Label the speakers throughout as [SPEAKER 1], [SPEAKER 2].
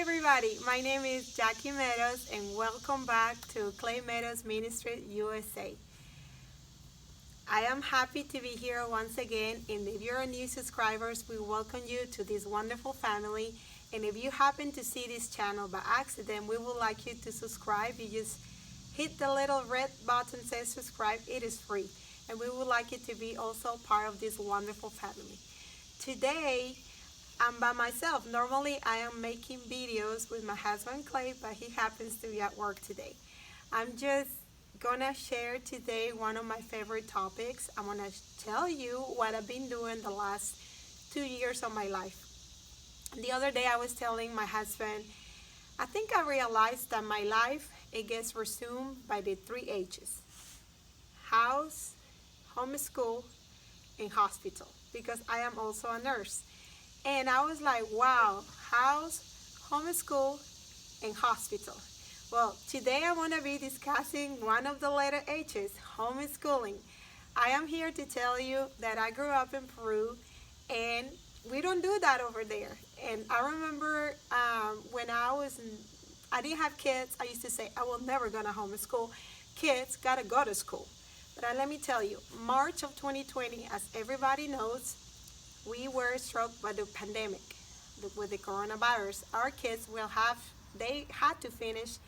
[SPEAKER 1] everybody, my name is Jackie Meadows and welcome back to Clay Meadows Ministry USA. I am happy to be here once again, and if you're a new subscribers, we welcome you to this wonderful family. And if you happen to see this channel by accident, we would like you to subscribe. You just hit the little red button that says subscribe. It is free, and we would like you to be also part of this wonderful family. Today, I'm by myself. Normally, I am making videos with my husband Clay, but he happens to be at work today. I'm just gonna share today one of my favorite topics. I'm gonna tell you what I've been doing the last 2 years of my life. The other day, I was telling my husband, I think I realized that my life, it gets resumed by the 3 H's: house, homeschool, and hospital, because I am also a nurse. And I was like, wow, house, homeschool, and hospital. Well, today I'm going to be discussing one of the letter H's, homeschooling. I am here to tell you that I grew up in Peru, and we don't do that over there. And I remember when I didn't have kids, I used to say, I will never gonna homeschool. Kids gotta go to school. But let me tell you, March of 2020, as everybody knows, we were struck by the pandemic with the coronavirus. Our kids they had to finish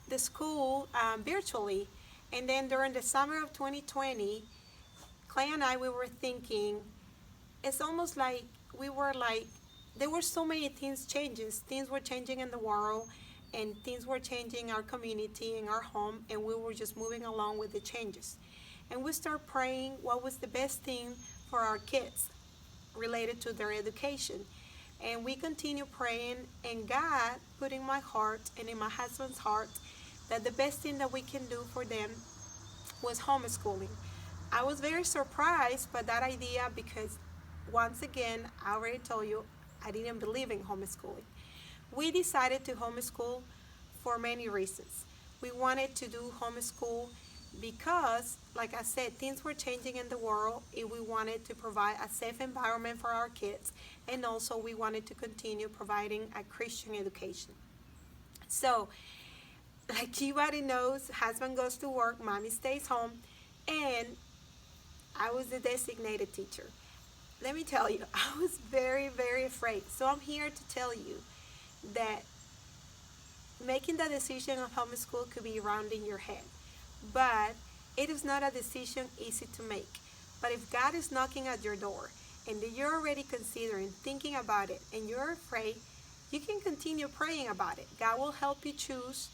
[SPEAKER 1] the school virtually. And then during the summer of 2020, Clay and I, we were thinking, it's almost like there were so many changes. Things were changing in the world, and things were changing in our community, in our home, and we were just moving along with the changes. And we started praying what was the best thing for our kids related to their education. And we continue praying, and God put in my heart and in my husband's heart that the best thing that we can do for them was homeschooling. I was very surprised by that idea because, once again, I already told you, I didn't believe in homeschooling. We decided to homeschool for many reasons. We wanted to do homeschool because, like I said, things were changing in the world, and we wanted to provide a safe environment for our kids, and also we wanted to continue providing a Christian education. So, like everybody knows, husband goes to work, mommy stays home, and I was the designated teacher. Let me tell you, I was very, very afraid. So I'm here to tell you that making the decision of homeschool could be rounding your head. But it is not a decision easy to make. But if God is knocking at your door and you're already considering, thinking about it, and you're afraid, you can continue praying about it. God will help you choose.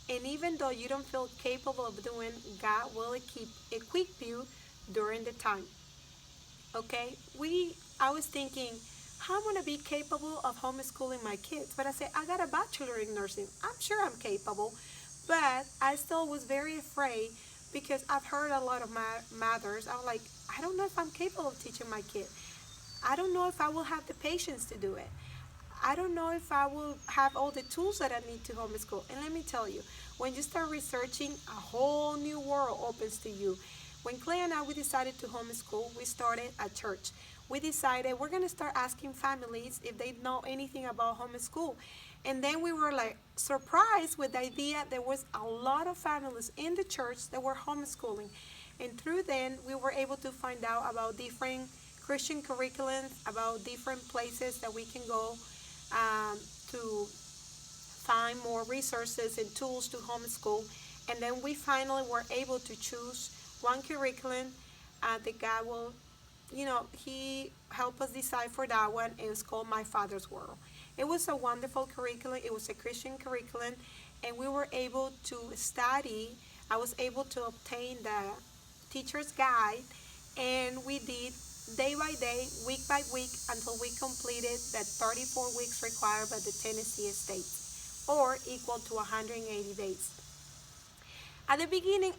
[SPEAKER 1] And even though you don't feel capable of doing, God will equip you during the time. Okay? I was thinking, how am I going to be capable of homeschooling my kids? But I said, I got a bachelor in nursing. I'm sure I'm capable. But I still was very afraid because I've heard a lot of my mothers. I was like, I don't know if I'm capable of teaching my kid. I don't know if I will have the patience to do it. I don't know if I will have all the tools that I need to homeschool. And let me tell you, when you start researching, a whole new world opens to you. When Clay and I, we decided to homeschool, we started a church. We decided we're going to start asking families if they know anything about homeschool. And then we were like surprised with the idea there was a lot of families in the church that were homeschooling. And through then, we were able to find out about different Christian curriculums, about different places that we can go to find more resources and tools to homeschool. And then we finally were able to choose one curriculum that God will, He helped us decide for that one. It was called My Father's World. It was a wonderful curriculum. It was a Christian curriculum, and we were able to study. I was able to obtain the teacher's guide, and we did day by day, week by week, until we completed the 34 weeks required by the Tennessee state, or equal to 180 days. At the beginning,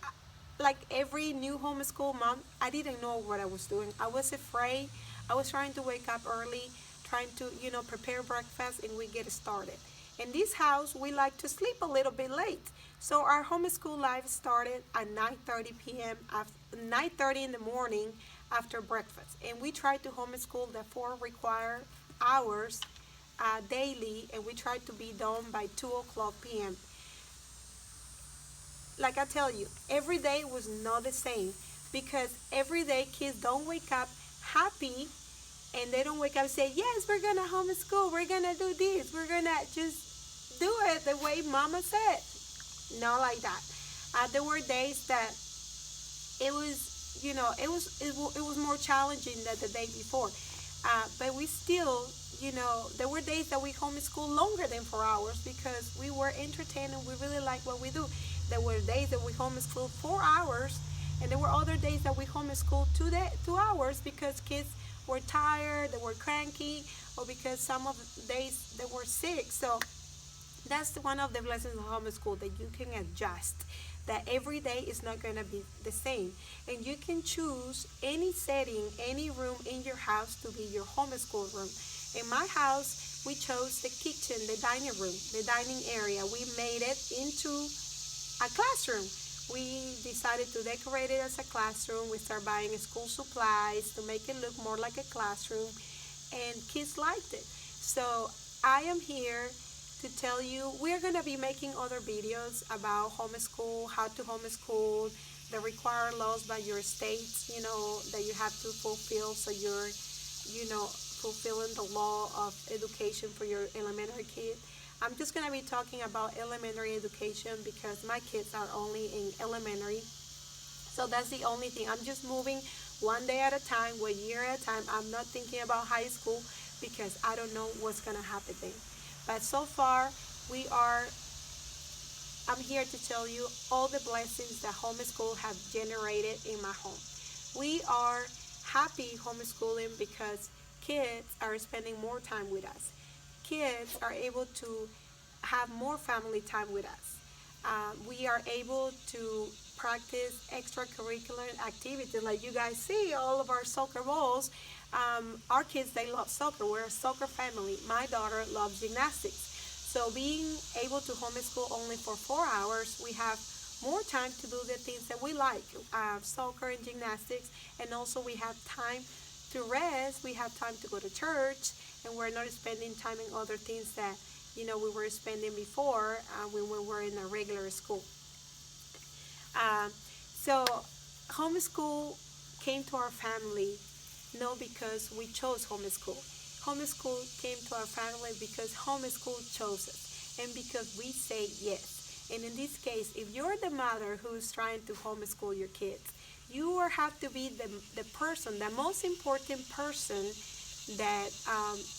[SPEAKER 1] like every new homeschool mom, I didn't know what I was doing. I was afraid. I was trying to wake up early, trying to, prepare breakfast, and we get started. In this house, we like to sleep a little bit late. So our homeschool life started at 9:30 p.m., 9:30 in the morning after breakfast. And we tried to homeschool the 4 required hours daily, and we try to be done by 2 o'clock p.m. Like I tell you, every day was not the same because every day kids don't wake up happy, and they don't wake up and say, yes, we're going to homeschool, we're going to do this, we're going to just do it the way mama said. Not like that. There were days that it was, it was more challenging than the day before. But we still, there were days that we homeschool longer than 4 hours because we were entertained and we really like what we do. There were days that we homeschooled 4 hours, and there were other days that we homeschooled 2 hours because kids were tired, they were cranky, or because some of the days they were sick. So that's one of the blessings of homeschool, that you can adjust, that every day is not going to be the same, and you can choose any setting, any room in your house to be your homeschool room. In my house, we chose the kitchen, the dining room, the dining area. We made it into a classroom. We decided to decorate it as a classroom. We started buying school supplies to make it look more like a classroom, and kids liked it. So I am here to tell you, we're going to be making other videos about homeschool, how to homeschool, the required laws by your states, that you have to fulfill, so you're, fulfilling the law of education for your elementary kid. I'm just going to be talking about elementary education because my kids are only in elementary. So that's the only thing. I'm just moving one day at a time, 1 year at a time. I'm not thinking about high school because I don't know what's going to happen there. But so far, I'm here to tell you all the blessings that homeschool have generated in my home. We are happy homeschooling because kids are spending more time with us. Kids are able to have more family time with us. We are able to practice extracurricular activities. Like you guys see, all of our soccer balls. Our kids, they love soccer. We're a soccer family. My daughter loves gymnastics. So being able to homeschool only for 4 hours, we have more time to do the things that we like, soccer and gymnastics, and also we have time to rest, we have time to go to church, and we're not spending time in other things that we were spending before when we were in a regular school. So homeschool came to our family not because we chose homeschool. Homeschool came to our family because homeschool chose us, and because we say yes. And in this case, if you're the mother who's trying to homeschool your kids, you have to be the person, the most important person that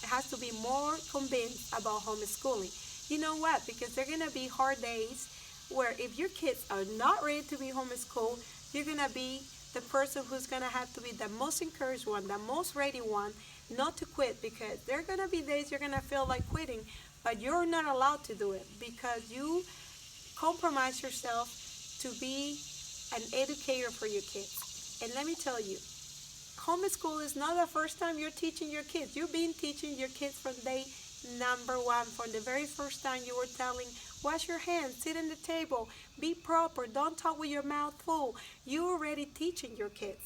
[SPEAKER 1] has to be more convinced about homeschooling. You know what? Because there are going to be hard days where if your kids are not ready to be homeschooled, you're going to be the person who's going to have to be the most encouraged one, the most ready one, not to quit, because there are going to be days you're going to feel like quitting, but you're not allowed to do it because you compromise yourself to be an educator for your kids. And let me tell you, homeschool is not the first time you're teaching your kids. You've been teaching your kids from day number one, from the very first time you were telling, wash your hands, sit at the table, be proper, don't talk with your mouth full. You're already teaching your kids.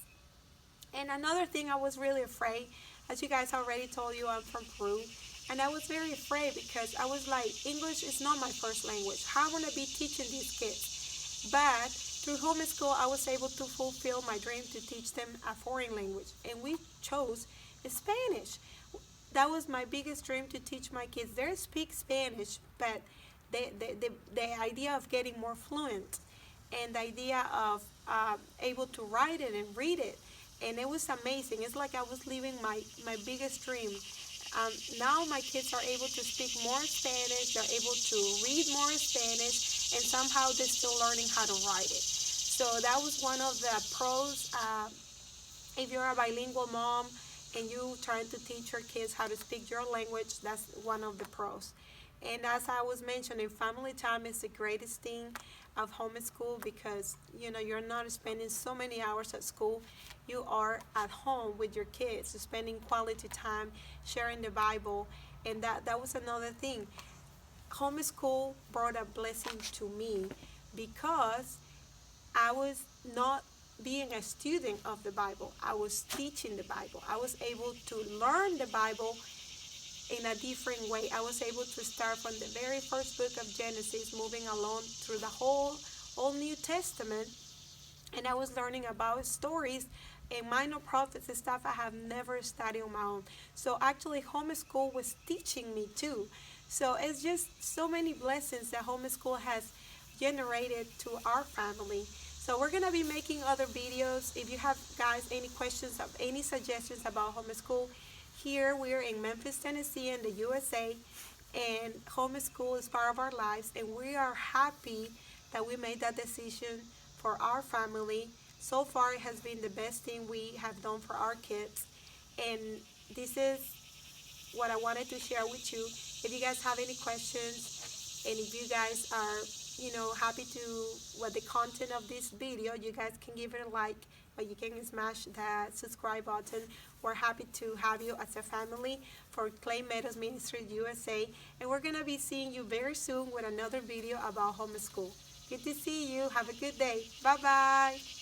[SPEAKER 1] And another thing, I was really afraid, as you guys already told you, I'm from Peru, and I was very afraid because I was like, English is not my first language. How am I going to be teaching these kids? But through homeschool, I was able to fulfill my dream to teach them a foreign language, and we chose Spanish. That was my biggest dream, to teach my kids. They speak Spanish, but the idea of getting more fluent, and the idea of able to write it and read it, and it was amazing. It's like I was living my biggest dream. Now my kids are able to speak more Spanish, they're able to read more Spanish, and somehow they're still learning how to write it. So that was one of the pros. If you're a bilingual mom and you trying to teach your kids how to speak your language, that's one of the pros. And as I was mentioning, family time is the greatest thing of homeschool because you're not spending so many hours at school. You are at home with your kids, spending quality time, sharing the Bible, and that was another thing. Homeschool brought a blessing to me because I was not being a student of the Bible. I was teaching the Bible. I was able to learn the Bible in a different way. I was able to start from the very first book of Genesis, moving along through the whole Old New Testament, and I was learning about stories and minor prophets and stuff I have never studied on my own. So actually, homeschool was teaching me too. So it's just so many blessings that homeschool has generated to our family. So we're gonna be making other videos. If you have guys any questions or any suggestions about homeschool, here we're in Memphis, Tennessee, in the USA, and homeschool is part of our lives, and we are happy that we made that decision for our family. So far, it has been the best thing we have done for our kids, and this is what I wanted to share with you. If you guys have any questions, and if you guys are, happy to what the content of this video, you guys can give it a like, or you can smash that subscribe button. We're happy to have you as a family for Clay Meadows Ministry USA, and we're gonna be seeing you very soon with another video about homeschool. Good to see you. Have a good day. Bye bye.